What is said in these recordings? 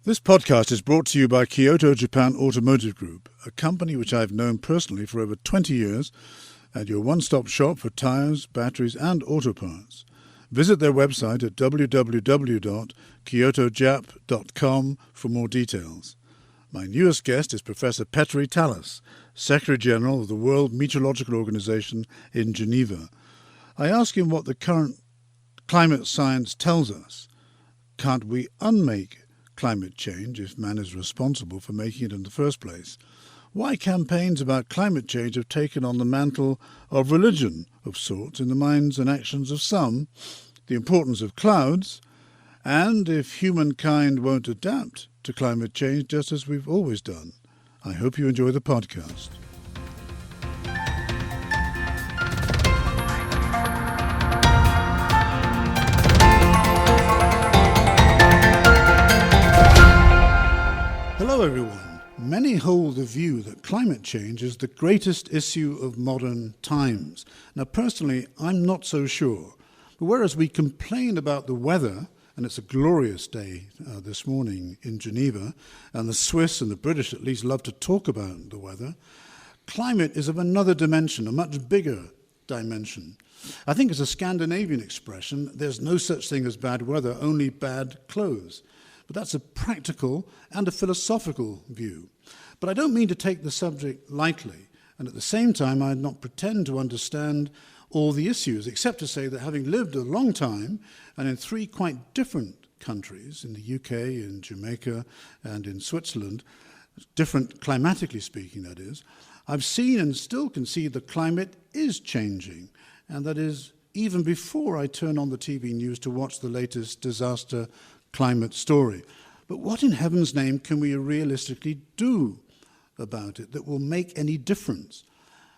This podcast is brought to you by Kyoto Japan Automotive Group, a company which I've known personally for over 20 years and your one-stop shop for tyres, batteries and auto parts. Visit their website at www.kyotojap.com for more details. My newest guest is Professor Petteri Taalas, Secretary General of the World Meteorological Organization in Geneva. I ask him what the current climate science tells us. Can't we unmake climate change if man is responsible for making it in the first place? Why campaigns about climate change have taken on the mantle of religion of sorts in the minds and actions of some, the importance of clouds, and if humankind won't adapt to climate change just as we've always done. I hope you enjoy the podcast. Hello everyone. Many hold the view that climate change is the greatest issue of modern times. Now personally, I'm not so sure. But whereas we complain about the weather, and it's a glorious day this morning in Geneva, and the Swiss and the British at least love to talk about the weather, climate is of another dimension, a much bigger dimension. I think it's a Scandinavian expression, there's no such thing as bad weather, only bad clothes. But that's a practical and a philosophical view. But I don't mean to take the subject lightly, and at the same time I'd not pretend to understand all the issues, except to say that having lived a long time and in three quite different countries, in the UK, in Jamaica and in Switzerland, different climatically speaking that is, I've seen and still can see the climate is changing, and that is even before I turn on the TV news to watch the latest disaster climate story. But what in heaven's name can we realistically do about it that will make any difference?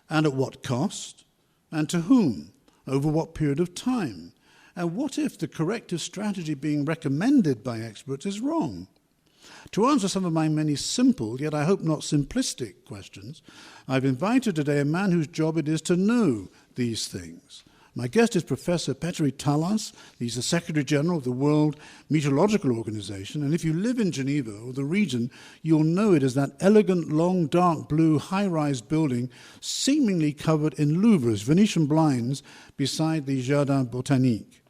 And at what cost? And to whom? Over what period of time? And what if the corrective strategy being recommended by experts is wrong? To answer some of my many simple, yet I hope not simplistic questions, I've invited today a man whose job it is to know these things. My guest is Professor Petteri Taalas. He's the Secretary General of the World Meteorological Organization. And if you live in Geneva or the region, you'll know it as that elegant, long, dark blue, high-rise building seemingly covered in louvres, Venetian blinds, beside the Jardin Botanique.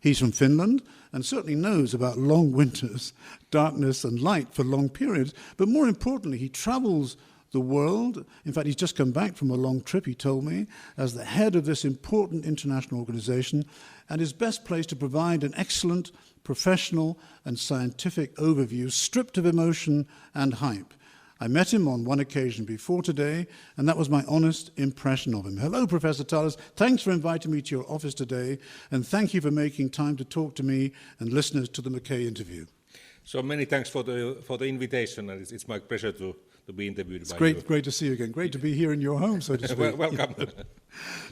He's from Finland and certainly knows about long winters, darkness and light for long periods. But more importantly, he travels the world. In fact, he's just come back from a long trip, he told me, as the head of this important international organization, and is best placed to provide an excellent professional and scientific overview, stripped of emotion and hype. I met him on one occasion before today, and that was my honest impression of him. Hello, Professor Taalas. Thanks for inviting me to your office today, and thank you for making time to talk to me and listeners to the McKay interview. So many thanks for the invitation, and it's my pleasure to be interviewed by you. It's great to see you again. Great to be here in your home, so to speak. Welcome.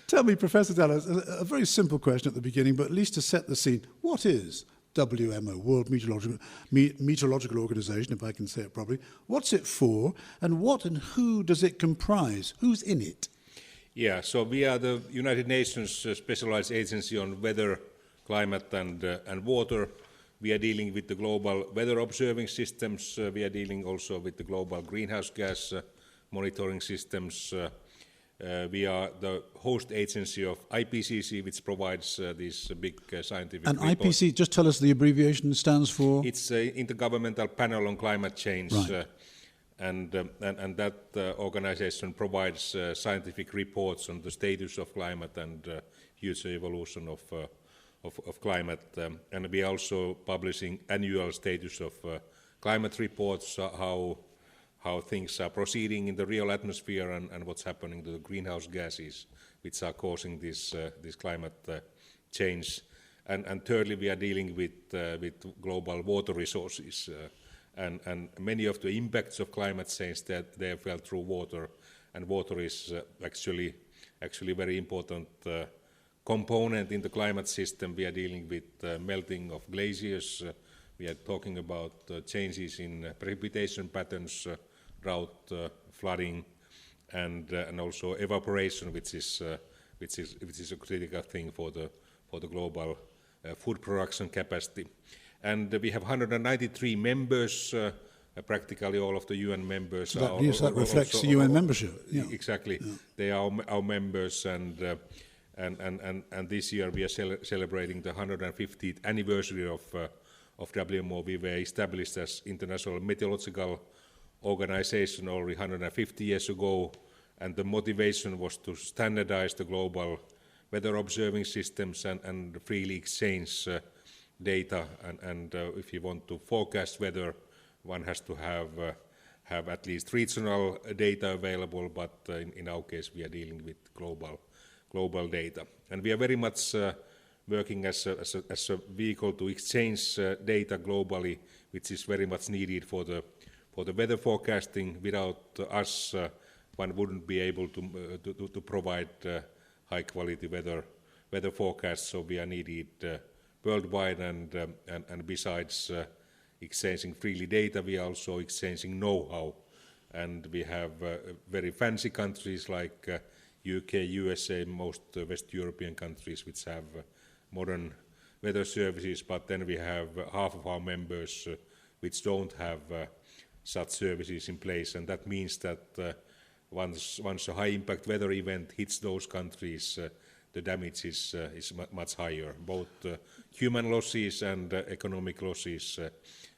Tell me, Professor Taalas, a very simple question at the beginning, but at least to set the scene. What is WMO, World Meteorological Organization, if I can say it properly? What's it for, and what and who does it comprise? Who's in it? Yeah, so we are the United Nations specialized agency on weather, climate and water. We are dealing with the global weather observing systems. We are dealing also with the global greenhouse gas monitoring systems. We are the host agency of IPCC, which provides these big scientific and reports. IPCC, just tell us the abbreviation stands for? It's Intergovernmental Panel on Climate Change. Right. And that organization provides scientific reports on the status of climate and future evolution of climate, and we are also publishing annual status of climate reports, how things are proceeding in the real atmosphere and what's happening to the greenhouse gases which are causing this climate change. And thirdly, we are dealing with global water resources, and many of the impacts of climate change that they are felt through water, and water is actually very important component in the climate system. We are dealing with melting of glaciers. We are talking about changes in precipitation patterns, drought, flooding, and also evaporation, which is a critical thing for the global food production capacity. And we have 193 members, practically all of the UN members. So that reflects the UN membership. Yeah. Exactly. Yeah. They are our members, and this year we are celebrating the 150th anniversary of WMO. We were established as International Meteorological Organization already 150 years ago, and the motivation was to standardize the global weather observing systems and freely exchange data. And if you want to forecast weather, one has to have at least regional data available, but in our case we are dealing with global data. And we are very much working as a vehicle to exchange data globally, which is very much needed for the weather forecasting. Without us, one wouldn't be able to provide high quality weather forecasts. So we are needed worldwide, and besides exchanging freely data, we are also exchanging know-how. And we have very fancy countries like UK, USA, most West European countries which have modern weather services, but then we have half of our members which don't have such services in place, and that means that once a high impact weather event hits those countries, the damage is much higher. Both human losses and economic losses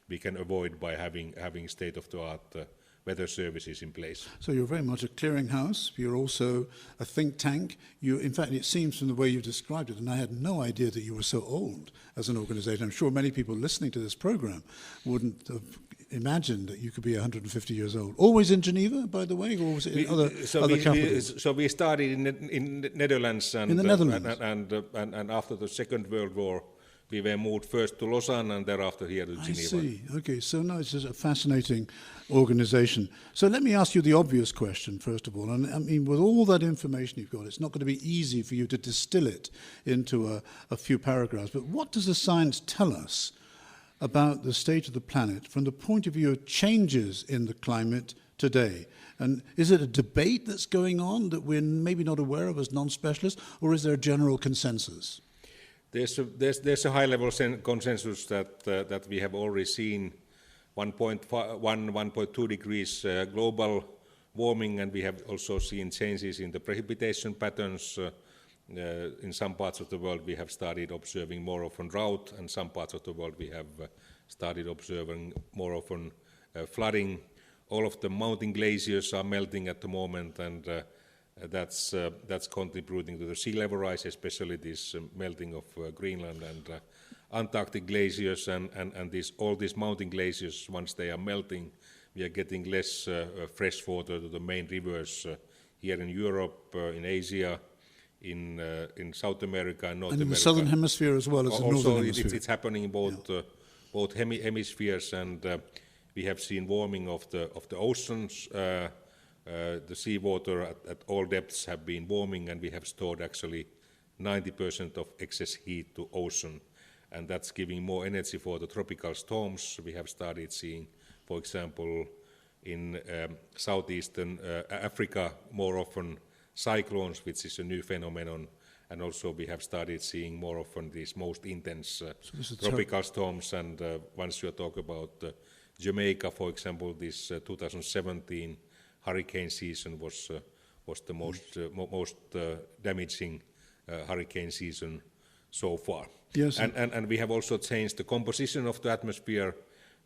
we can avoid by having state-of-the-art weather services in place. So you're very much a clearinghouse. You're also a think tank. In fact, it seems from the way you described it, and I had no idea that you were so old as an organization. I'm sure many people listening to this program wouldn't have imagined that you could be 150 years old. Always in Geneva, by the way, or was it in other capitals? So we started in the Netherlands, and in the Netherlands, and after the Second World War, we were moved first to Lausanne and thereafter here to Geneva. I see. Okay, so now it's just a fascinating organization. So let me ask you the obvious question, first of all. And I mean, with all that information you've got, it's not going to be easy for you to distill it into a few paragraphs. But what does the science tell us about the state of the planet from the point of view of changes in the climate today? And is it a debate that's going on that we're maybe not aware of as non-specialists, or is there a general consensus? There's a high-level consensus that we have already seen 1.2 degrees global warming, and we have also seen changes in the precipitation patterns. In some parts of the world we have started observing more often drought, and some parts of the world we have started observing more often flooding. All of the mountain glaciers are melting at the moment, and that's contributing to the sea level rise, especially this melting of Greenland and Antarctic glaciers, and all these mountain glaciers, once they are melting, we are getting less fresh water to the main rivers here in Europe, in Asia, in South America, and North America. And in the southern hemisphere as well as the northern hemisphere. It's happening in both hemispheres, and we have seen warming of the oceans. The seawater at all depths have been warming, and we have stored actually 90% of excess heat to ocean, and that's giving more energy for the tropical storms. We have started seeing, for example, in southeastern Africa more often cyclones, which is a new phenomenon, and also we have started seeing more often these most intense tropical storms. And once you talk about Jamaica, for example, this 2017 hurricane season was the most damaging hurricane season so far. Yes. And we have also changed the composition of the atmosphere.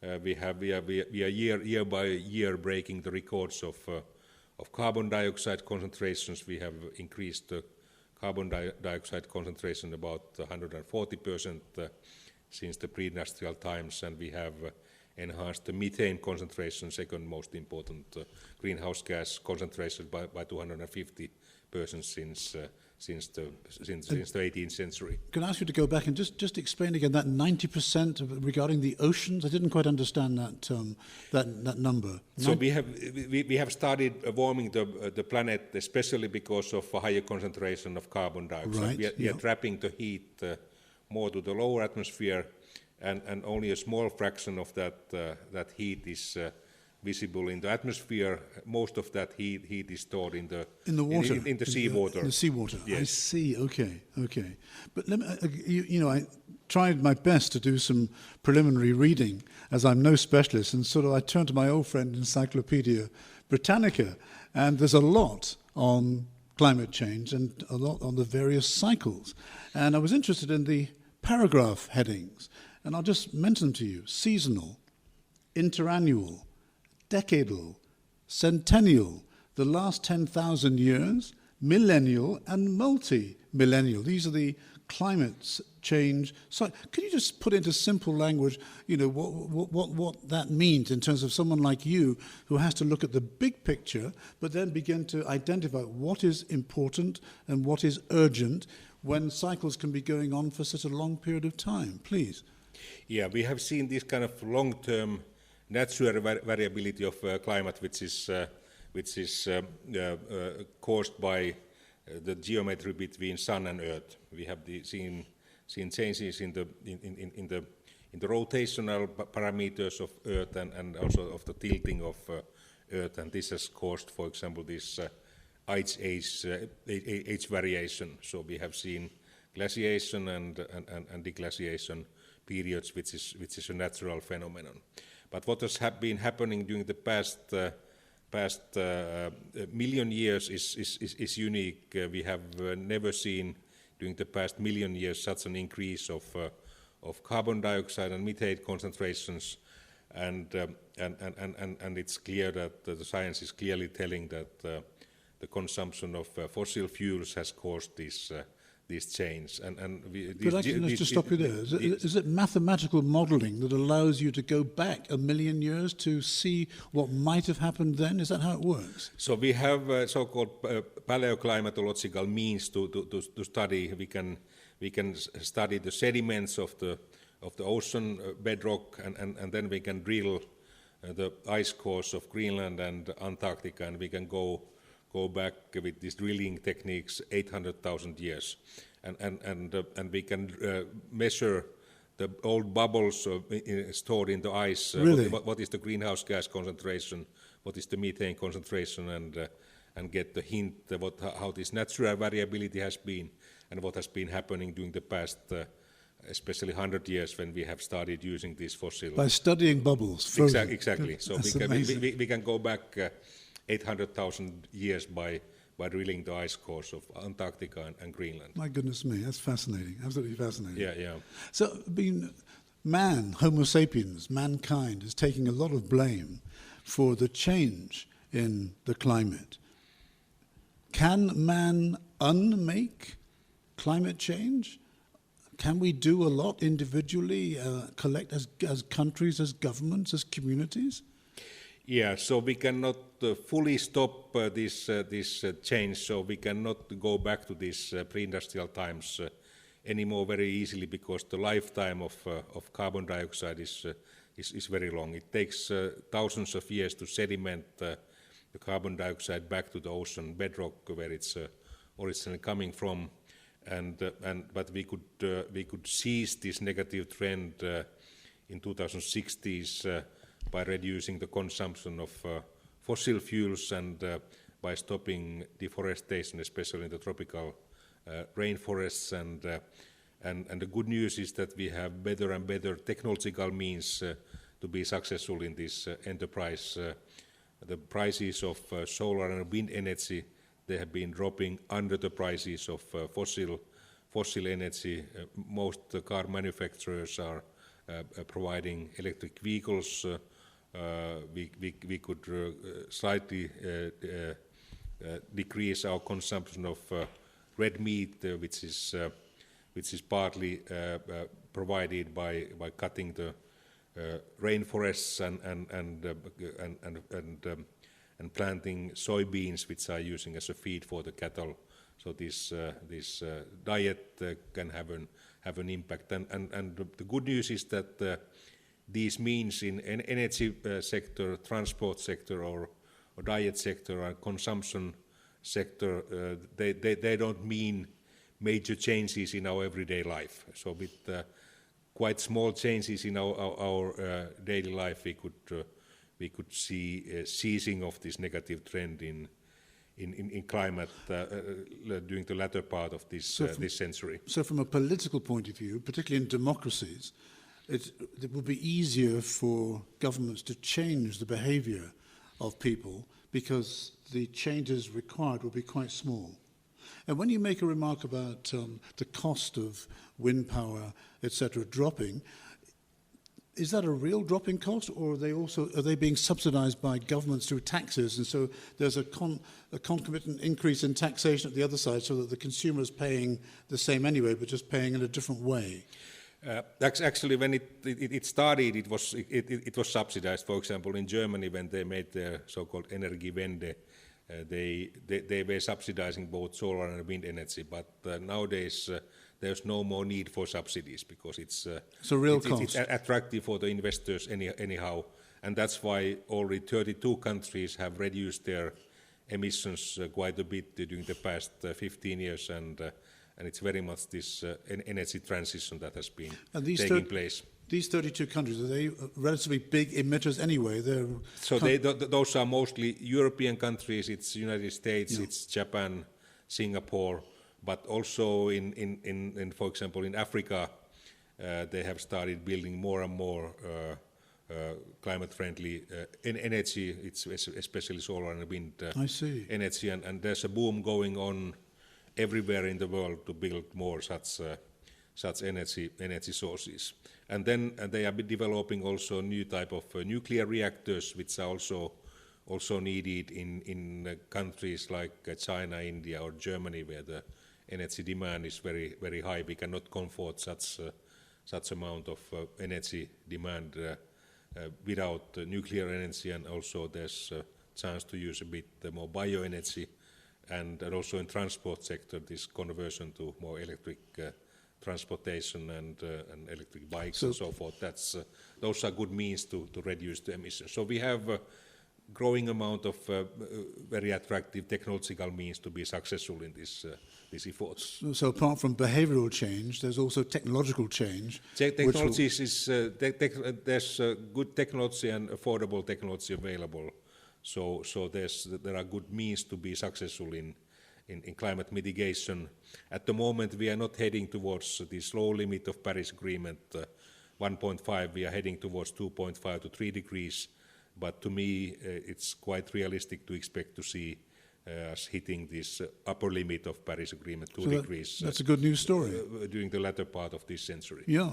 We are year by year breaking the records of carbon dioxide concentrations. We have increased the carbon dioxide concentration about 140% since the pre-industrial times, and we have enhanced the methane concentration, second most important greenhouse gas concentration, by 250% since the 18th century. Can I ask you to go back and just explain again that 90% regarding the oceans? I didn't quite understand that number. So we have started warming the planet, especially because of a higher concentration of carbon dioxide. Right, we are trapping the heat more to the lower atmosphere, and only a small fraction of that heat is visible in the atmosphere. Most of that heat is stored in the water, in the seawater. In the seawater. Yes. I see. Okay. But let me, I tried my best to do some preliminary reading, as I'm no specialist, and sort of I turned to my old friend Encyclopedia Britannica, and there's a lot on climate change and a lot on the various cycles. And I was interested in the paragraph headings, and I'll just mention them to you: seasonal, interannual, decadal, centennial, the last 10,000 years, millennial, and multi-millennial. These are the climate change. So could you just put into simple language, what that means in terms of someone like you who has to look at the big picture, but then begin to identify what is important and what is urgent when cycles can be going on for such a long period of time, please? Yeah, we have seen this kind of long-term natural variability of climate, which is caused by the geometry between Sun and Earth. We have seen changes in the rotational parameters of Earth and also of the tilting of Earth, and this has caused, for example, this age variation. So we have seen glaciation and deglaciation periods, which is a natural phenomenon. But what has been happening during the past million years is unique. We have never seen during the past million years such an increase of carbon dioxide and methane concentrations, and it's clear that the science is clearly telling that the consumption of fossil fuels has caused this change. But I can just stop you there. Is it mathematical modelling that allows you to go back a million years to see what might have happened then? Is that how it works? So we have so-called paleoclimatological means to study. We can study the sediments of the ocean bedrock, and then we can drill the ice cores of Greenland and Antarctica, and we can go back with these drilling techniques 800,000 years, and we can measure the old bubbles stored in the ice. Really? What is the greenhouse gas concentration? What is the methane concentration? And get the hint how this natural variability has been and what has been happening during the past, especially 100 years when we have started using these fossils. By studying bubbles. Exactly. So we can go back 800,000 years by drilling the ice cores of Antarctica and Greenland. My goodness me, that's fascinating, absolutely fascinating. Yeah. So, man, Homo sapiens, mankind, is taking a lot of blame for the change in the climate. Can man unmake climate change? Can we do a lot individually, collect as countries, as governments, as communities? Yeah, so we cannot fully stop this change, so we cannot go back to these pre-industrial times anymore very easily, because the lifetime of carbon dioxide is very long. It takes thousands of years to sediment the carbon dioxide back to the ocean bedrock where it's originally coming from, but we could seize this negative trend in 2060s. By reducing the consumption of fossil fuels and by stopping deforestation, especially in the tropical rainforests. And the good news is that we have better and better technological means to be successful in this enterprise. The prices of solar and wind energy, they have been dropping under the prices of fossil energy. Most car manufacturers are providing electric vehicles. We could slightly decrease our consumption of red meat, which is partly provided by cutting the rainforests and planting soybeans, which are using as a feed for the cattle. So this diet can have an impact. And the good news is that these means in energy sector, transport sector, or diet sector, or consumption sector, they don't mean major changes in our everyday life. So with quite small changes in our daily life, we could we could see a ceasing of this negative trend in climate during the latter part of this this century. So from a political point of view, particularly in democracies, it would be easier for governments to change the behavior of people because the changes required will be quite small. And when you make a remark about the cost of wind power, etc., dropping, is that a real drop in cost, or are they being subsidized by governments through taxes, and so there's a concomitant increase in taxation at the other side, so that the consumer is paying the same anyway, but just paying in a different way? Actually, when it started, it was subsidized. For example, in Germany, when they made their so-called Energiewende, they were subsidizing both solar and wind energy. But nowadays, there's no more need for subsidies because it's a real cost. It's attractive for the investors anyhow, and that's why already 32 countries have reduced their emissions quite a bit during the past 15 years, and it's very much this energy transition that has been taking place. These 32 countries, are they relatively big emitters anyway? Those are mostly European countries. It's United States, it's Japan, Singapore. But also in for example, in Africa, they have started building more and more climate-friendly energy. It's especially solar and wind energy, and there's a boom going on everywhere in the world to build more such energy sources. And then they are developing also new type of nuclear reactors, which are also needed in countries like China, India, or Germany, where the energy demand is very, very high. We cannot comfort such amount of energy demand without nuclear energy, and also there's a chance to use a bit more bioenergy, and also in transport sector, this conversion to more electric transportation and electric bikes and so forth. Those are good means to reduce the emissions. So we have growing amount of very attractive technological means to be successful in these efforts. So apart from behavioral change, there's also technological change. Technologies there's good technology and affordable technology available. So there are good means to be successful in climate mitigation. At the moment, we are not heading towards the slow limit of Paris Agreement 1.5. We are heading towards 2.5 to 3 degrees. But to me, it's quite realistic to expect to see us hitting this upper limit of Paris Agreement, 2 degrees. That's a good news story. During the latter part of this century. Yeah.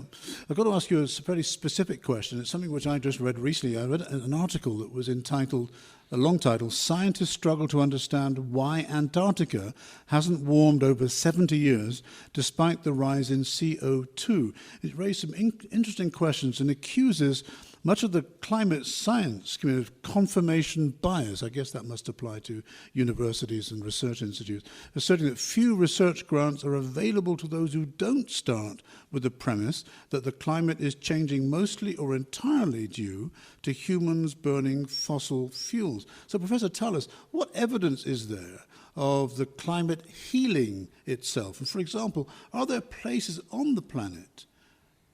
I've got to ask you a very specific question. It's something which I just read recently. I read an article that was entitled, a long title, "Scientists Struggle to Understand Why Antarctica Hasn't Warmed Over 70 Years Despite the Rise in CO2. It raised some interesting questions and accuses much of the climate science community of confirmation bias. I guess that must apply to universities and research institutes, asserting that few research grants are available to those who don't start with the premise that the climate is changing mostly or entirely due to humans burning fossil fuels. So, Professor Taalas, what evidence is there of the climate healing itself? And for example, are there places on the planet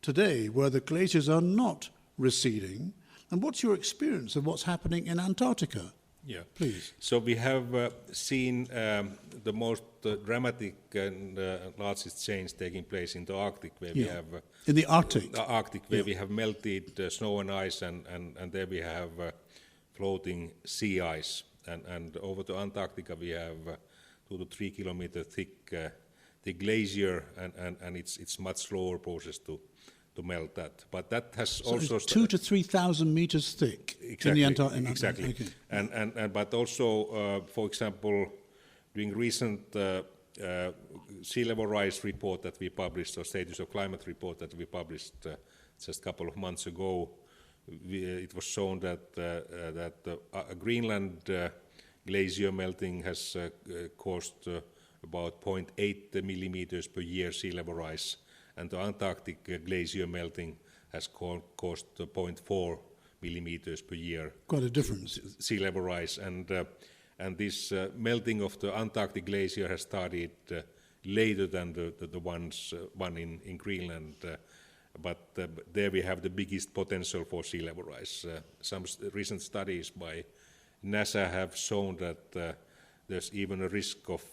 today where the glaciers are not receding, and what's your experience of what's happening in Antarctica? Yeah, please. So we have seen the most dramatic and largest change taking place in the Arctic, where we have in the Arctic, where we have melted snow and ice, and there we have floating sea ice, and over to Antarctica we have 2 to 3 kilometer thick glacier, and it's much slower process to melt that, but that has also 2,000 to 3,000 meters thick. Exactly, in the Antarctic. Exactly, okay. and but also, for example, during recent sea level rise report that we published, or status of climate report that we published just a couple of months ago, it was shown that Greenland glacier melting has caused about 0.8 millimeters per year sea level rise. And the Antarctic glacier melting has caused 0.4 millimeters per year. Quite a difference. Sea level rise, and this melting of the Antarctic glacier has started later than the one in Greenland, but there we have the biggest potential for sea level rise. Some recent studies by NASA have shown that there's even a risk of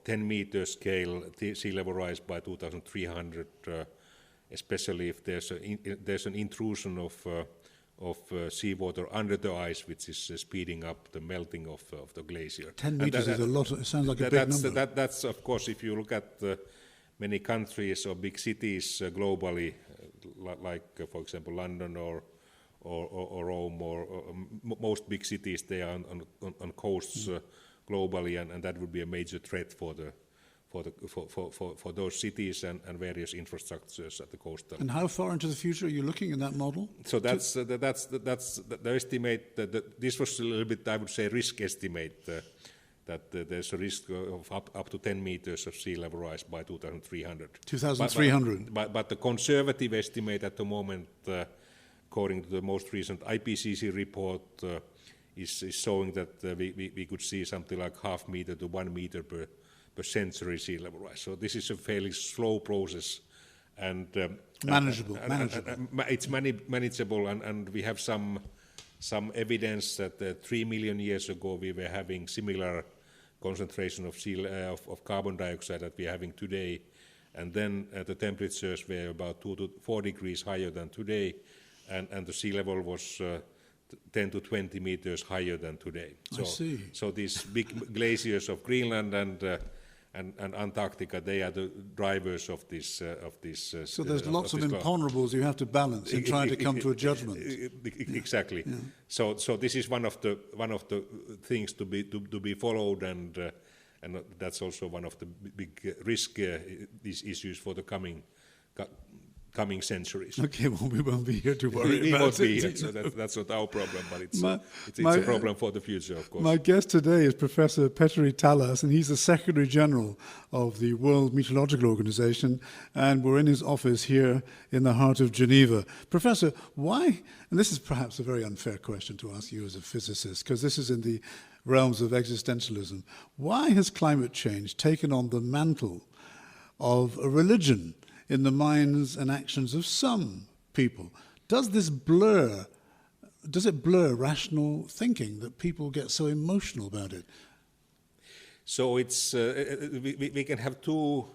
10-meter scale sea level rise by 2300, especially if there's an intrusion of seawater under the ice, which is speeding up the melting of the glacier. 10 meters is a lot. It sounds like a big number. That's of course, if you look at many countries or big cities globally, like for example London or Rome or most big cities, they are on coasts globally, and that would be a major threat for those cities and various infrastructures at the coastal. And how far into the future are you looking in that model? So that's the estimate. This was a little bit, I would say, risk estimate. That there's a risk of up to 10 meters of sea level rise by 2300. 2300. But the conservative estimate at the moment, according to the most recent IPCC report, is showing that we could see something like 0.5 meter to 1 meter per century sea level rise. So this is a fairly slow process, and manageable. It's manageable, and we have some evidence that 3 million years ago we were having similar concentration of carbon dioxide that we are having today, and then the temperatures were about 2 to 4 degrees higher than today, and the sea level was 10 to 20 meters higher than today. I see. So these big glaciers of Greenland and Antarctica, they are the drivers of this. So there's lots of imponderables you have to balance in trying to come to a judgment. Exactly. Yeah. So this is one of the things to be followed, and that's also one of the big risk these issues for the coming centuries. Okay, well, we won't be here to worry about it. We won't be here, so that's not our problem, but it's a problem for the future, of course. My guest today is Professor Petteri Taalas, and he's the Secretary General of the World Meteorological Organization, and we're in his office here in the heart of Geneva. Professor, why, and this is perhaps a very unfair question to ask you as a physicist, because this is in the realms of existentialism, why has climate change taken on the mantle of a religion in the minds and actions of some people? Does it blur rational thinking that people get so emotional about it? So it's we can have two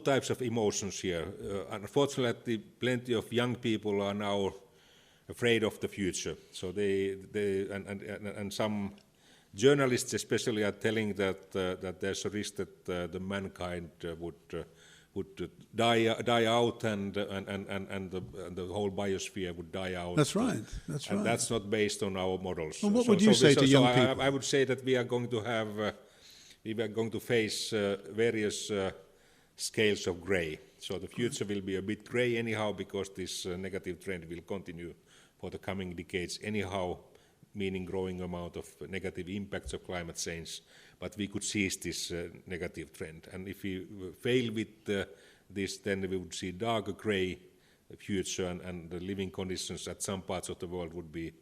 types of emotions here. Unfortunately, plenty of young people are now afraid of the future. So and some journalists especially are telling that there's a risk that the mankind would die out, and the whole biosphere would die out. That's right. And that's not based on our models. Well, what would you say to young people? I would say that we are going to face various scales of grey. So the future will be a bit grey anyhow, because this negative trend will continue for the coming decades anyhow, meaning growing amount of negative impacts of climate change. But we could seize this negative trend. And if we fail with this, then we would see darker grey future, and the living conditions at some parts of the world would be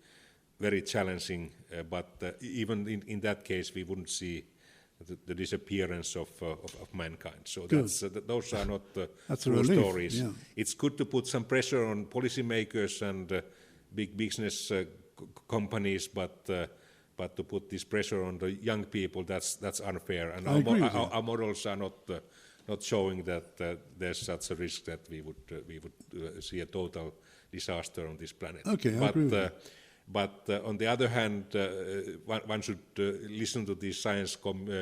very challenging. But even in that case, we wouldn't see the disappearance of mankind. So those are not true stories. Yeah. It's good to put some pressure on policymakers and big business companies, but to put this pressure on the young people, that's unfair. And our models are not showing that there's such a risk that we would see a total disaster on this planet. Okay, I agree with you. But on the other hand, one should listen to this science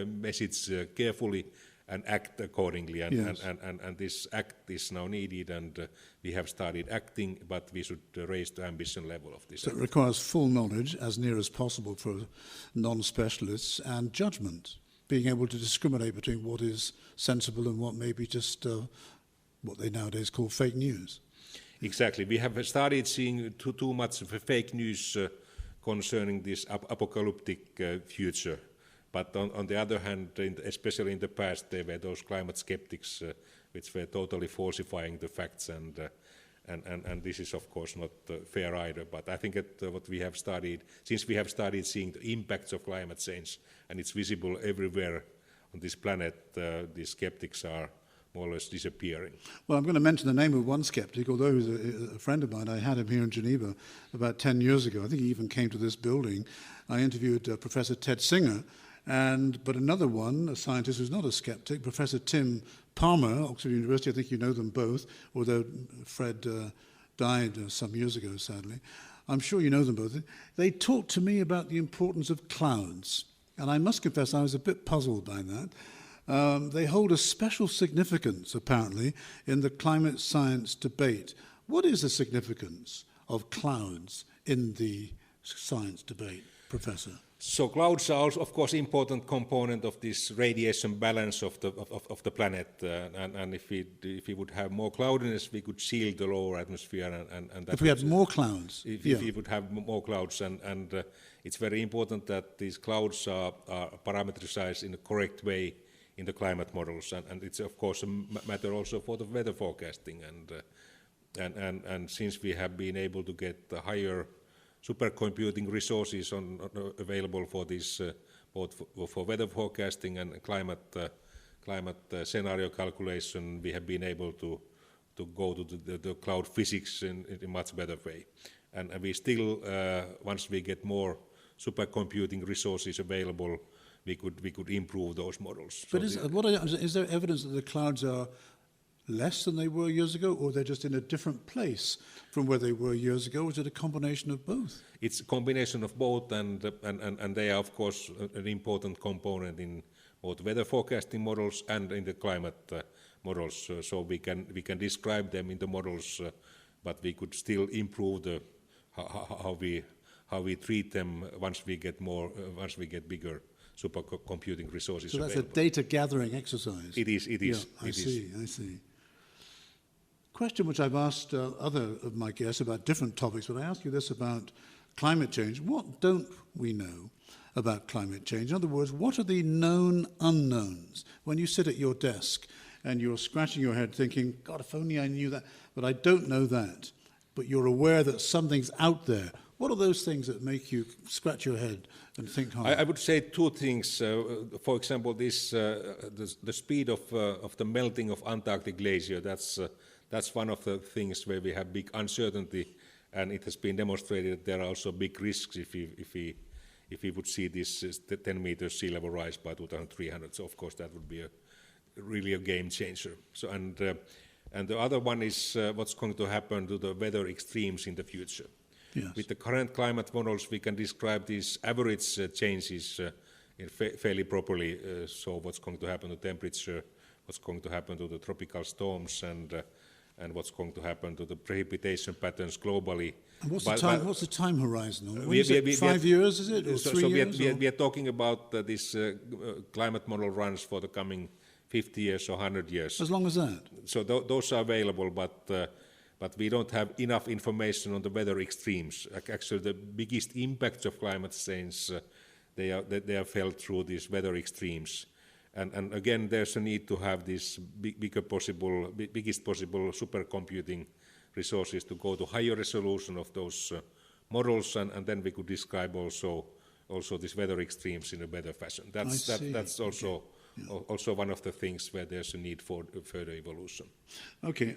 message carefully and act accordingly. And this act is now needed, and we have started acting, but we should raise the ambition level of this. So it requires full knowledge, as near as possible for non-specialists, and judgment, being able to discriminate between what is sensible and what may be just what they nowadays call fake news. Exactly. We have started seeing too much of fake news concerning this apocalyptic future. But on the other hand, especially in the past, there were those climate skeptics which were totally falsifying the facts, and this is of course not fair either. But I think that what we have started, since we have started seeing the impacts of climate change, and it's visible everywhere on this planet, the skeptics are more or less disappearing. Well, I'm going to mention the name of one skeptic, although he was a friend of mine. I had him here in Geneva about 10 years ago. I think he even came to this building. I interviewed Professor Ted Singer, but another one, a scientist who's not a skeptic, Professor Tim Palmer, Oxford University. I think you know them both, although Fred died some years ago, sadly. I'm sure you know them both. They talked to me about the importance of clouds, and I must confess I was a bit puzzled by that. They hold a special significance, apparently, in the climate science debate. What is the significance of clouds in the science debate, Professor? So clouds are, of course, important component of this radiation balance of the planet. And if we would have more cloudiness, we could shield the lower atmosphere. And if we had more clouds? If we would have more clouds. And it's very important that these clouds are parameterized in the correct way in the climate models, and it's of course a matter also for the weather forecasting, and since we have been able to get the higher supercomputing resources available for this both for weather forecasting and climate scenario calculation, we have been able to go to the cloud physics in a much better way, and we still once we get more supercomputing resources available, we could improve those models. But is there evidence that the clouds are less than they were years ago, or they're just in a different place from where they were years ago? Or is it a combination of both? It's a combination of both, and they are of course an important component in both weather forecasting models and in the climate models. So we can describe them in the models, but we could still improve how we treat them once we get bigger supercomputing resources. So that's available. A data gathering exercise. It is. Yeah, I see. Question which I've asked other of my guests about different topics, but I ask you this about climate change. What don't we know about climate change? In other words, what are the known unknowns? When you sit at your desk and you're scratching your head thinking, God, if only I knew that, but I don't know that, but you're aware that something's out there. What are those things that make you scratch your head and think hard? I would say two things. For example, the speed of the melting of Antarctic glacier. That's one of the things where we have big uncertainty, and it has been demonstrated that there are also big risks if we would see this 10 meters sea level rise by 2300. So of course that would be really a game changer. So and the other one is what's going to happen to the weather extremes in the future. Yes. With the current climate models, we can describe these average changes fairly properly. So what's going to happen to temperature, what's going to happen to the tropical storms, and what's going to happen to the precipitation patterns globally. And what's the time horizon? 5 years, is it, or 3 years? We are talking about this climate model runs for the coming 50 years or 100 years. As long as that? So those are available, but we don't have enough information on the weather extremes. Actually, the biggest impacts of climate change, they are felt through these weather extremes. And again, there's a need to have these biggest possible supercomputing resources to go to higher resolution of those models, and then we could describe also these weather extremes in a better fashion. That's also also one of the things where there's a need for further evolution. Okay,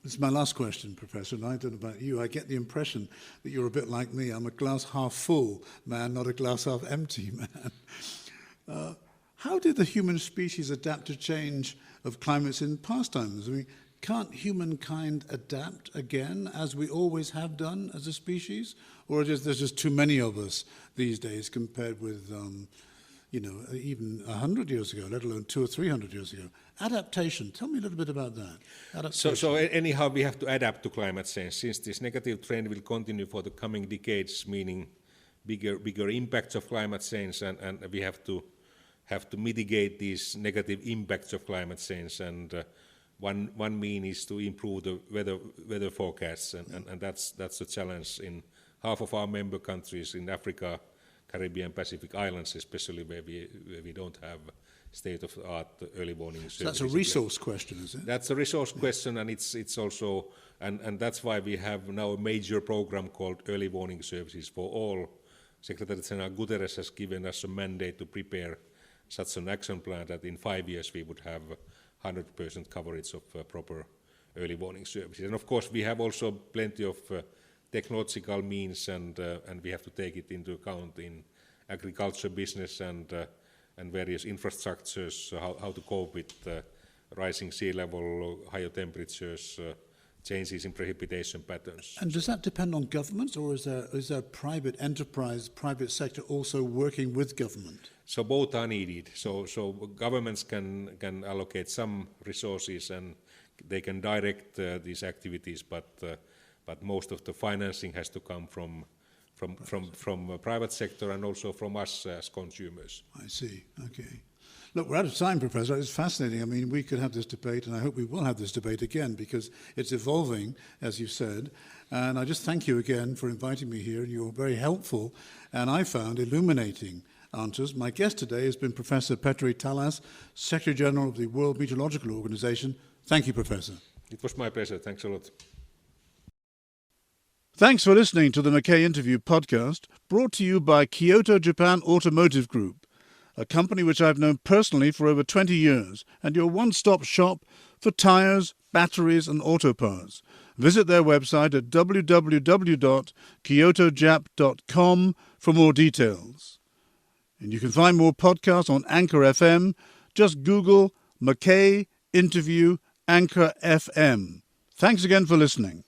this is my last question, Professor, and I don't know about you. I get the impression that you're a bit like me. I'm a glass half full man, not a glass half empty man. How did the human species adapt to change of climates in past times? I mean, can't humankind adapt again, as we always have done as a species? Or there's just too many of us these days compared with, even 100 years ago, let alone 200 or 300 years ago? Adaptation, tell me a little bit about that. So anyhow, we have to adapt to climate change, since this negative trend will continue for the coming decades, meaning bigger impacts of climate change, and we have to mitigate these negative impacts of climate change, and one mean is to improve the weather forecasts, and that's a challenge in half of our member countries in Africa, Caribbean, Pacific islands, especially where we don't have state-of-the-art early warning services. So that's a resource question, is it? That's a resource question, and it's also, and that's why we have now a major program called Early Warning Services for All. Secretary General Guterres has given us a mandate to prepare such an action plan that in 5 years we would have 100% coverage of proper early warning services. And of course, we have also plenty of technological means, and we have to take it into account in agriculture, business, and various infrastructures, how to cope with rising sea level, higher temperatures, changes in precipitation patterns. And does that depend on governments, or is there private enterprise, private sector also working with government? So both are needed. So governments can allocate some resources and they can direct these activities, but most of the financing has to come from private sector and also from us as consumers. I see. Okay. Look, we're out of time, Professor. It's fascinating. I mean, we could have this debate, and I hope we will have this debate again, because it's evolving, as you said. And I just thank you again for inviting me here. You're very helpful, and I found illuminating answers. My guest today has been Professor Petteri Taalas, Secretary General of the World Meteorological Organization. Thank you, Professor. It was my pleasure. Thanks a lot. Thanks for listening to the Mackay Interview podcast, brought to you by Kyoto Japan Automotive Group, a company which I've known personally for over 20 years, and your one-stop shop for tyres, batteries and auto parts. Visit their website at www.kyotojap.com for more details. And you can find more podcasts on Anchor FM. Just Google Mackay Interview Anchor FM. Thanks again for listening.